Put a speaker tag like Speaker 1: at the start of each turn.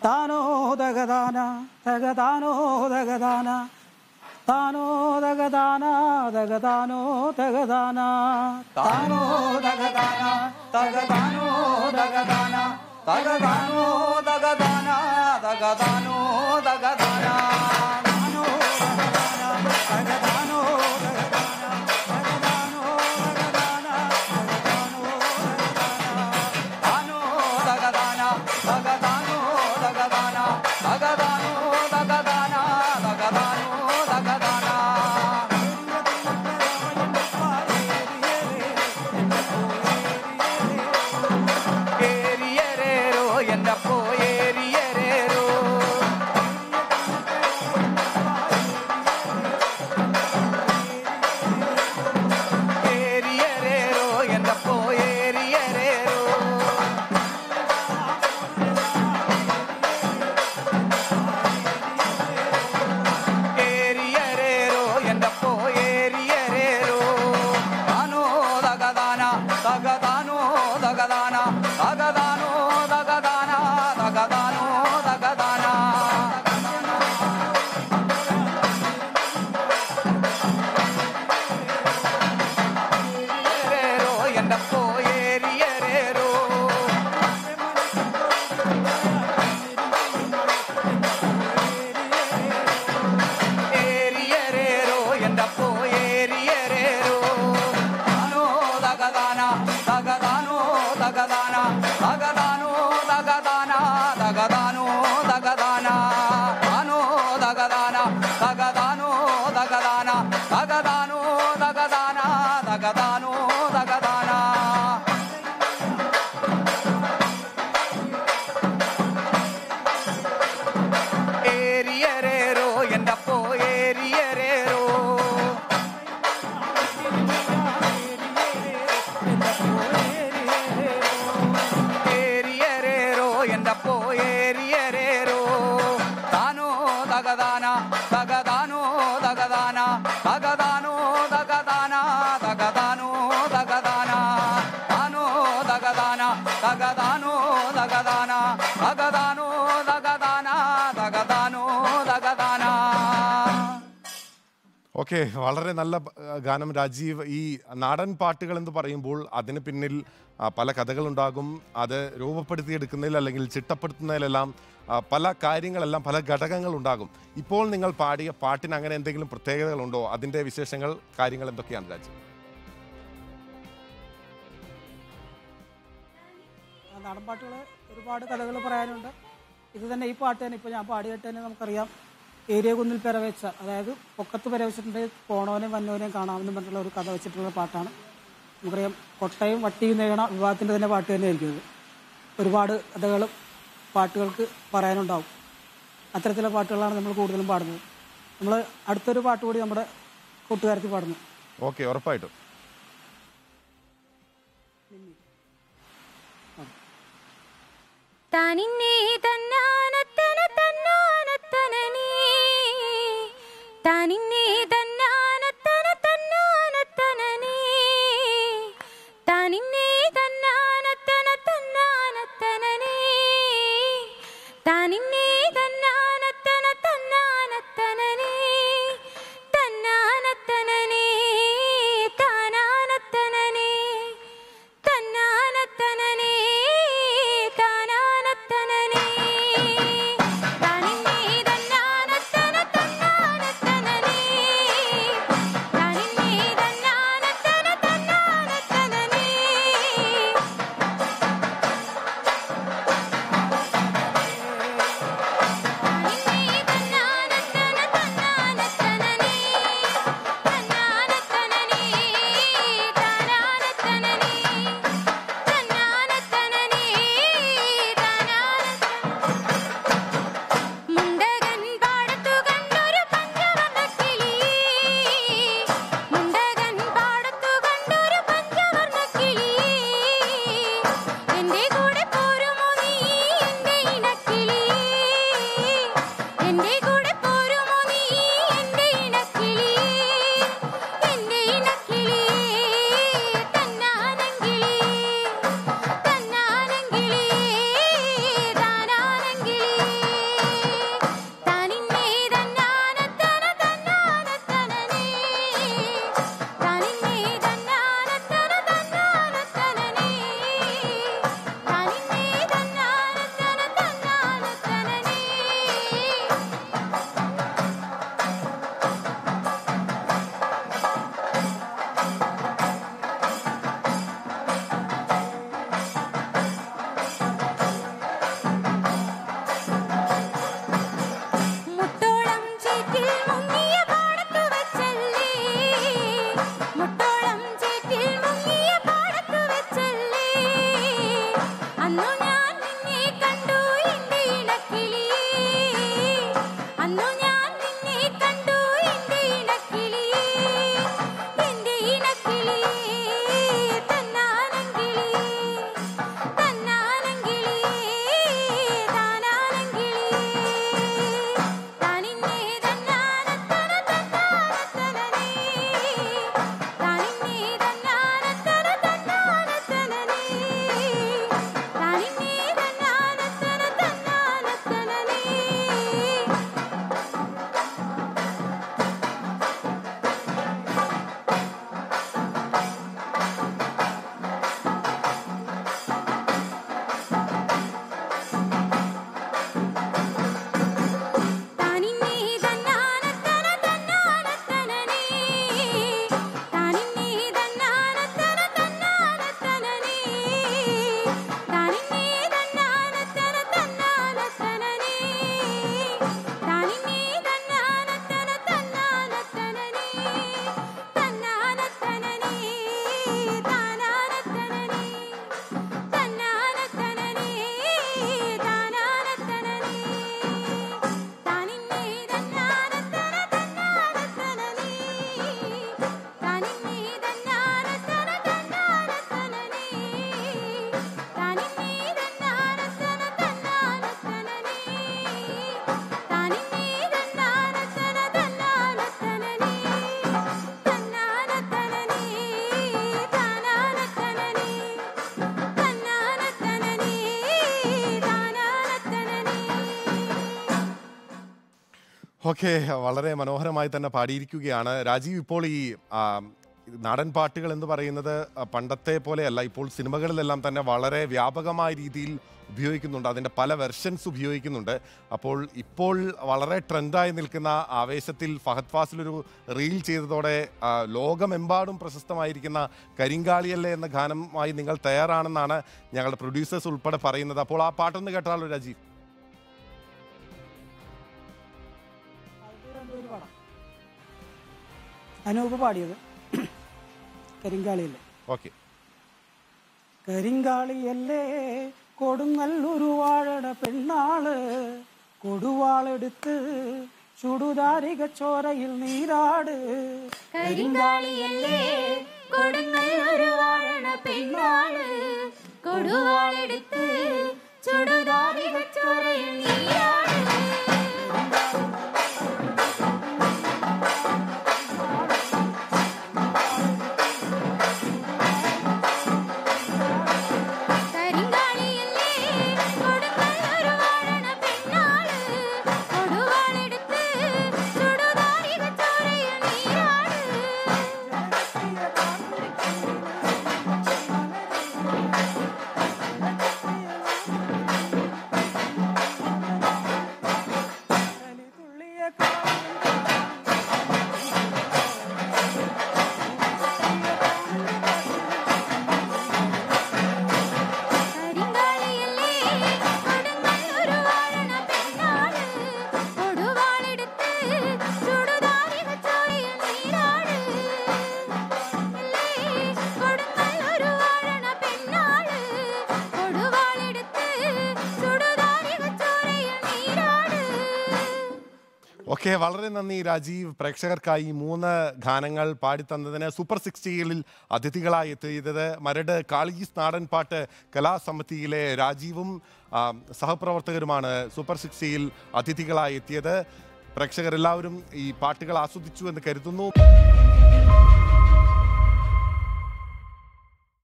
Speaker 1: താനോ തകതാന തകതാനോ തകതാന താനോ തകതാന തകതാനോ തകതാന താനോ തകതാന തകതാനോ തകതാന തകതാനോ തകതാന തകതാനോ തകതാന താനോ തകതാന തകതാനോ
Speaker 2: ഓക്കെ, വളരെ നല്ല ഗാനം രാജീവ്. ഈ നാടൻ പാട്ടുകൾ എന്ന് പറയുമ്പോൾ അതിന് പിന്നിൽ പല കഥകളുണ്ടാകും. അത് രൂപപ്പെടുത്തിയെടുക്കുന്നതിൽ അല്ലെങ്കിൽ ചിട്ടപ്പെടുത്തുന്നതിലെല്ലാം പല കാര്യങ്ങളെല്ലാം പല ഘടകങ്ങളുണ്ടാകും. ഇപ്പോൾ നിങ്ങൾ പാടിയ പാട്ടിന് അങ്ങനെ എന്തെങ്കിലും പ്രത്യേകതകളുണ്ടോ? അതിൻ്റെ വിശേഷങ്ങൾ, കാര്യങ്ങൾ എന്തൊക്കെയാണ് രാജീവ്?
Speaker 1: നാടൻ പാട്ടുകൾ ഒരുപാട് കഥകൾ പറയാനുണ്ട്. ഇത് തന്നെ ഈ പാട്ട് തന്നെ ഇപ്പോൾ ഞാൻ പാടിയിട്ട് തന്നെ നമുക്കറിയാം. ഏരിയ കുന്നിൽ പെരവെച്ച, അതായത് പൊക്കത്ത് പെരവെച്ചിട്ടുണ്ടെങ്കിൽ പോണവനെയും വന്നവനെയും കാണാമെന്നും പറഞ്ഞിട്ടുള്ള ഒരു കഥ വെച്ചിട്ടുള്ള പാട്ടാണ്. നമുക്കറിയാം കൊട്ടയും വട്ടിയും നേടണ വിവാഹത്തിൻ്റെ തന്നെ പാട്ട് തന്നെ ആയിരിക്കും ഇത്. ഒരുപാട് കഥകളും പാട്ടുകൾക്ക് പറയാനുണ്ടാവും. അത്തരത്തിലുള്ള പാട്ടുകളാണ് നമ്മൾ കൂടുതലും പാടുന്നത്. നമ്മൾ അടുത്തൊരു പാട്ട് കൂടി നമ്മുടെ കൂട്ടുകാരത്തി പാടുന്നു.
Speaker 2: ഓക്കെ, ഉറപ്പായിട്ടും.
Speaker 3: താനിന്നേ തന്നാനത്തന തന്നാനത്തനനേ താനിന്നേ തന്നാനത്തന തന്നാനത്തനനേ താനിന്നേ തന്നാനത്തന തന്നാനത്തനനേ താനിന്നേ തന്നാനത്തന തന്നാനത്തനനേ തന്നാനത്തനനേ താനാനത്തനനേ തന്നാനത്തനനേ
Speaker 2: ഓക്കെ, വളരെ മനോഹരമായി തന്നെ പാടിയിരിക്കുകയാണ് രാജീവ്. ഇപ്പോൾ ഈ നാടൻ പാട്ടുകൾ എന്ന് പറയുന്നത് പണ്ടത്തെ പോലെയല്ല, ഇപ്പോൾ സിനിമകളിലെല്ലാം തന്നെ വളരെ വ്യാപകമായ രീതിയിൽ ഉപയോഗിക്കുന്നുണ്ട്, അതിൻ്റെ പല വെർഷൻസ് ഉപയോഗിക്കുന്നുണ്ട്. അപ്പോൾ ഇപ്പോൾ വളരെ ട്രെൻഡായി നിൽക്കുന്ന ആവേശത്തിൽ ഫഹദ് ഫാസിലൊരു റീൽ ചെയ്തതോടെ ലോകമെമ്പാടും പ്രശസ്തമായിരിക്കുന്ന കരിങ്കാളിയല്ലേ എന്ന ഗാനമായി നിങ്ങൾ തയ്യാറാണെന്നാണ് ഞങ്ങളുടെ പ്രൊഡ്യൂസേഴ്സ് ഉൾപ്പെടെ പറയുന്നത്. അപ്പോൾ ആ പാട്ടൊന്ന് കേട്ടാലോ രാജീവ്?
Speaker 1: അനൂപ് പാടിയത് കരിങ്കാളിയല്ലേ.
Speaker 2: ഓക്കെ.
Speaker 1: കരിങ്കാളിയല്ലേ കൊടുങ്ങല്ലൊരു വാഴട പെണ്ണാള്, കൊടുവാളെടുത്ത് ചുടുതാരിക ചോരയിൽ നീരാട്.
Speaker 3: കരിങ്കാളിയല്ലേ കൊടുങ്ങല്ലൊരു വാഴണ പെണ്ണാള്, കൊടുവാളെടുത്ത് ചുടുതാരിക ചോരയിൽ നീരാട്.
Speaker 2: ഓക്കെ, വളരെ നന്ദി രാജീവ്. പ്രേക്ഷകർക്കായി 3 ഗാനങ്ങൾ പാടിത്തന്നതിന്. സൂപ്പർ 60കളിൽ അതിഥികളായി എത്തിയത് മരട് കാളീസ് നാടൻ പാട്ട് കലാസമിതിയിലെ രാജീവും സഹപ്രവർത്തകരുമാണ് സൂപ്പർ 60യിൽ അതിഥികളായി എത്തിയത്. പ്രേക്ഷകരെല്ലാവരും ഈ പാട്ടുകൾ ആസ്വദിച്ചു എന്ന് കരുതുന്നു.